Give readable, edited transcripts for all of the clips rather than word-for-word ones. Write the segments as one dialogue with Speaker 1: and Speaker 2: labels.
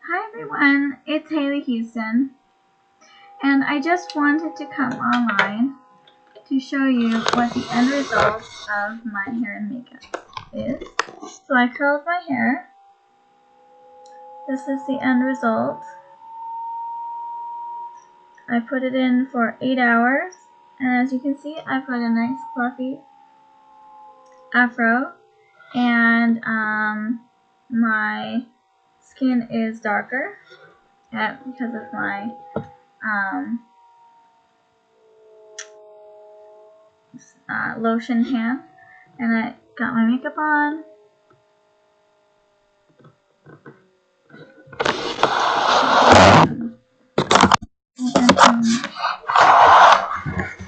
Speaker 1: Hi everyone, it's Haley Houston, and I just wanted to come online to show you what the end result of my hair and makeup is. So I curled my hair. This is the end result. I put it in for 8 hours, and as you can see, I've got a nice fluffy afro, and my skin is darker because of my lotion tan, and I got my makeup on.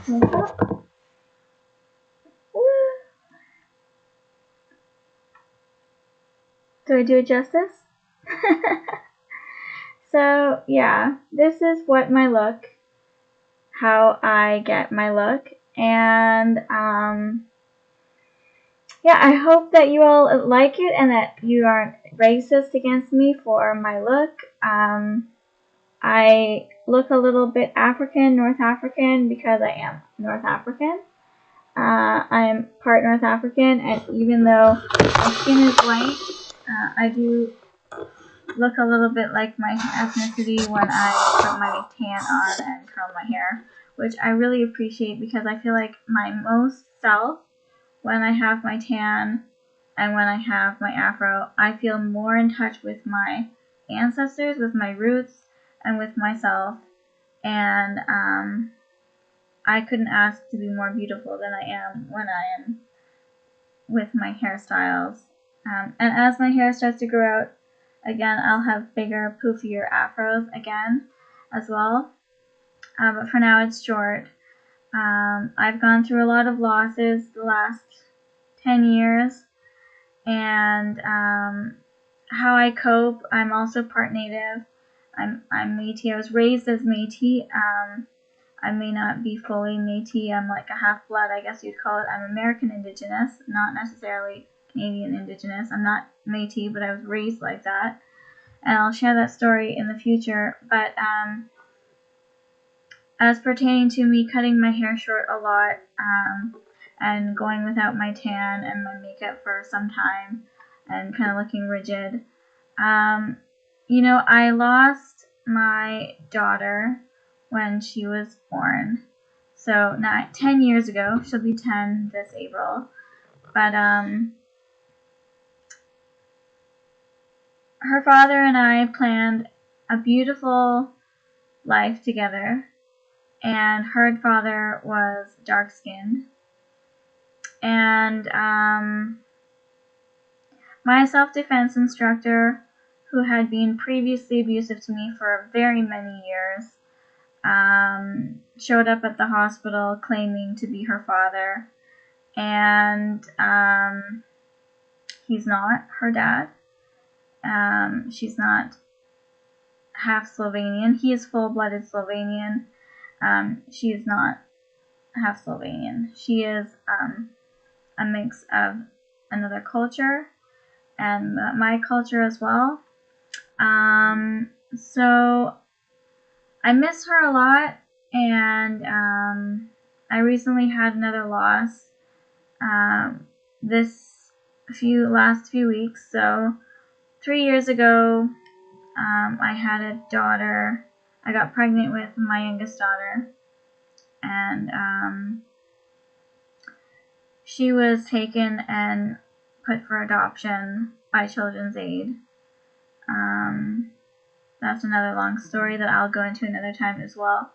Speaker 1: Makeup. Do I do it justice? So yeah, this is what my look, how I get my look, and yeah, I hope that you all like it and that you aren't racist against me for my look. I look a little bit African, North African, because I am North African. I am part North African, and even though my skin is white, I do look a little bit like my ethnicity when I put my tan on and curl my hair, which I really appreciate because I feel like my most self when I have my tan and when I have my afro. I feel more in touch with my ancestors, with my roots, and with myself, and I couldn't ask to be more beautiful than I am when I am with my hairstyles. And as my hair starts to grow out again, I'll have bigger, poofier afros again as well. But for now, it's short. I've gone through a lot of losses the last 10 years, and how I cope, I'm also part Native. I'm Métis. I was raised as Métis. I may not be fully Métis. I'm like a half-blood, I guess you'd call it. I'm American Indigenous, not necessarily Canadian Indigenous. I'm not Métis, but I was raised like that. And I'll share that story in the future. But as pertaining to me cutting my hair short a lot and going without my tan and my makeup for some time and kind of looking rigid, I lost my daughter when she was born. So not 10 years ago. She'll be 10 this April. But her father and I planned a beautiful life together, and her father was dark-skinned. And my self-defense instructor, who had been previously abusive to me for very many years, showed up at the hospital claiming to be her father, and he's not her dad. She's not half Slovenian. He is full-blooded Slovenian. She is not half Slovenian. She is a mix of another culture and my culture as well. So I miss her a lot, and I recently had another loss last few weeks. So 3 years ago, I had a daughter. I got pregnant with my youngest daughter, and she was taken and put for adoption by Children's Aid. That's another long story that I'll go into another time as well.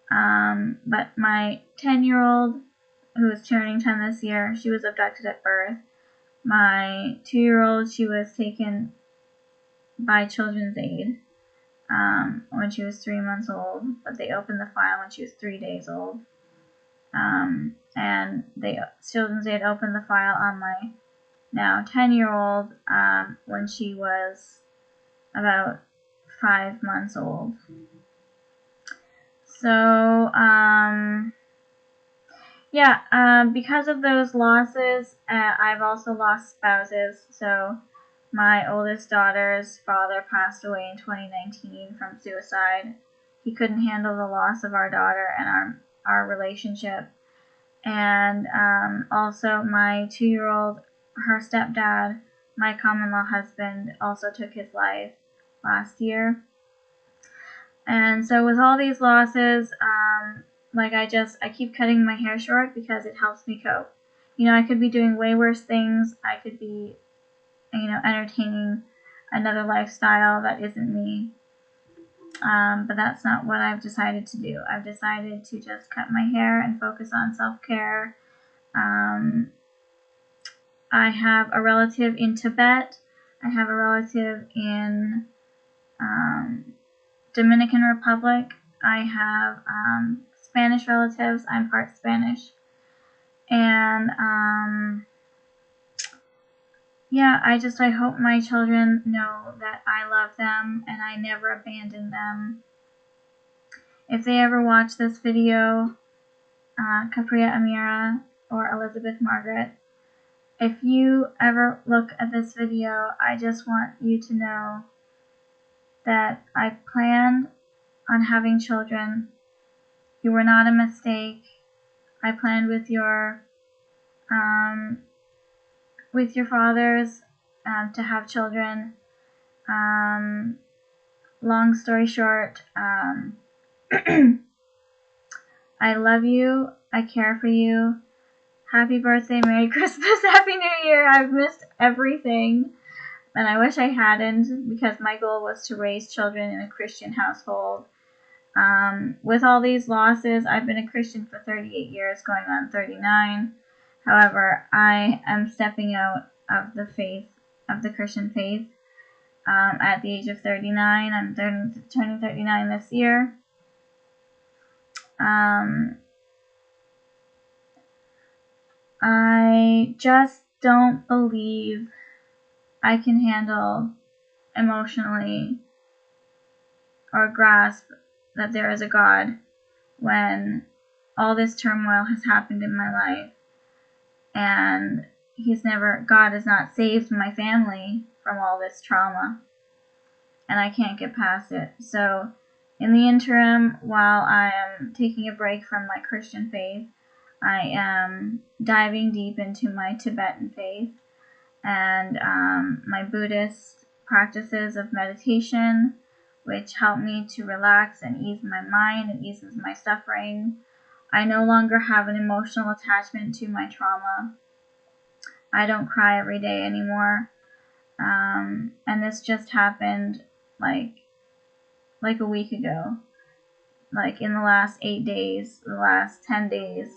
Speaker 1: But my 10-year-old, who is turning 10 this year, she was abducted at birth. My 2-year-old, she was taken by Children's Aid when she was 3 months old, but they opened the file when she was 3 days old. And Children's Aid opened the file on my now 10-year-old when she was about 5 months old. So, because of those losses, I've also lost spouses. So My oldest daughter's father passed away in 2019 from suicide. He couldn't handle the loss of our daughter and our relationship. And also my 2-year-old, her stepdad, my common-law husband, also took his life last year. And so with all these losses, like I keep cutting my hair short because it helps me cope. I could be doing way worse things. I could be, entertaining another lifestyle that isn't me. But that's not what I've decided to do. I've decided to just cut my hair and focus on self-care. I have a relative in Tibet. I have a relative in Dominican Republic. I have Spanish relatives. I'm part Spanish. And yeah, I hope my children know that I love them and I never abandoned them. If they ever watch this video, Capria Amira or Elizabeth Margaret, if you ever look at this video, I just want you to know that I planned on having children. You were not a mistake. I planned with your fathers to have children. Long story short, I love you. I care for you. Happy birthday, Merry Christmas, Happy New Year. I've missed everything, and I wish I hadn't, because my goal was to raise children in a Christian household. With all these losses, I've been a Christian for 38 years, going on 39. However, I am stepping out of the faith, of the Christian faith, at the age of 39. I'm turning 39 this year. I just don't believe I can handle emotionally or grasp that there is a God when all this turmoil has happened in my life, and God has not saved my family from all this trauma, and I can't get past it. So in the interim, while I am taking a break from my Christian faith, I am diving deep into my Tibetan faith and my Buddhist practices of meditation, which help me to relax and ease my mind and eases my suffering. I no longer have an emotional attachment to my trauma. I don't cry every day anymore. And this just happened like a week ago. Like in the last 8 days, the last 10 days,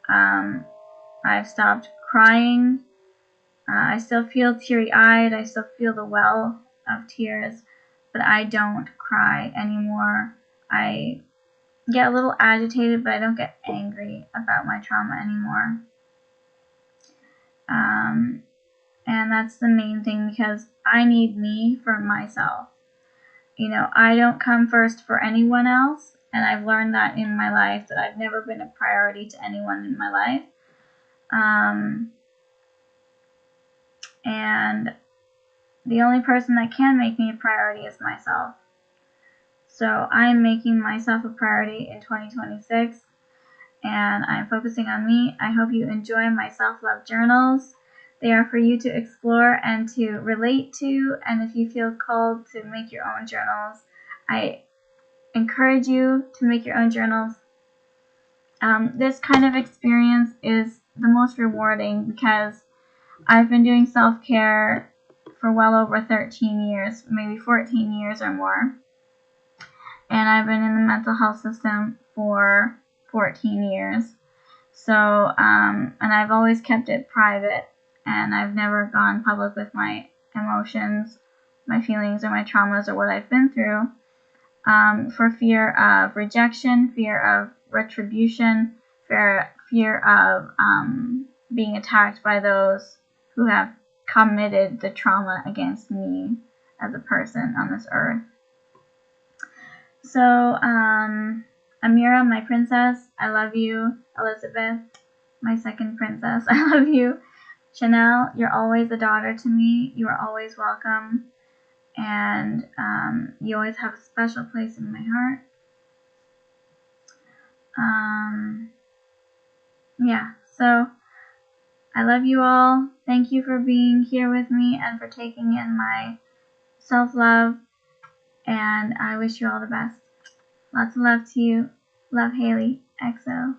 Speaker 1: I've stopped crying. I still feel teary-eyed. I still feel the well of tears, but I don't cry anymore. I get a little agitated, but I don't get angry about my trauma anymore. And that's the main thing, because I need me for myself. I don't come first for anyone else, and I've learned that in my life, that I've never been a priority to anyone in my life. And the only person that can make me a priority is myself. So I'm making myself a priority in 2026, and I'm focusing on me. I hope you enjoy my self-love journals. They are for you to explore and to relate to, and if you feel called to make your own journals, I encourage you to make your own journals. This kind of experience is the most rewarding because I've been doing self-care for well over 13 years, maybe 14 years or more. And I've been in the mental health system for 14 years. So, and I've always kept it private, and I've never gone public with my emotions, my feelings, or my traumas, or what I've been through, for fear of rejection, fear of retribution, fear of being attacked by those who have committed the trauma against me as a person on this earth. So, Amira, my princess, I love you. Elizabeth, my second princess, I love you. Chanel, you're always a daughter to me. You are always welcome. And you always have a special place in my heart. Yeah, so I love you all. Thank you for being here with me and for taking in my self-love. And I wish you all the best. Lots of love to you. Love, Haley. XO.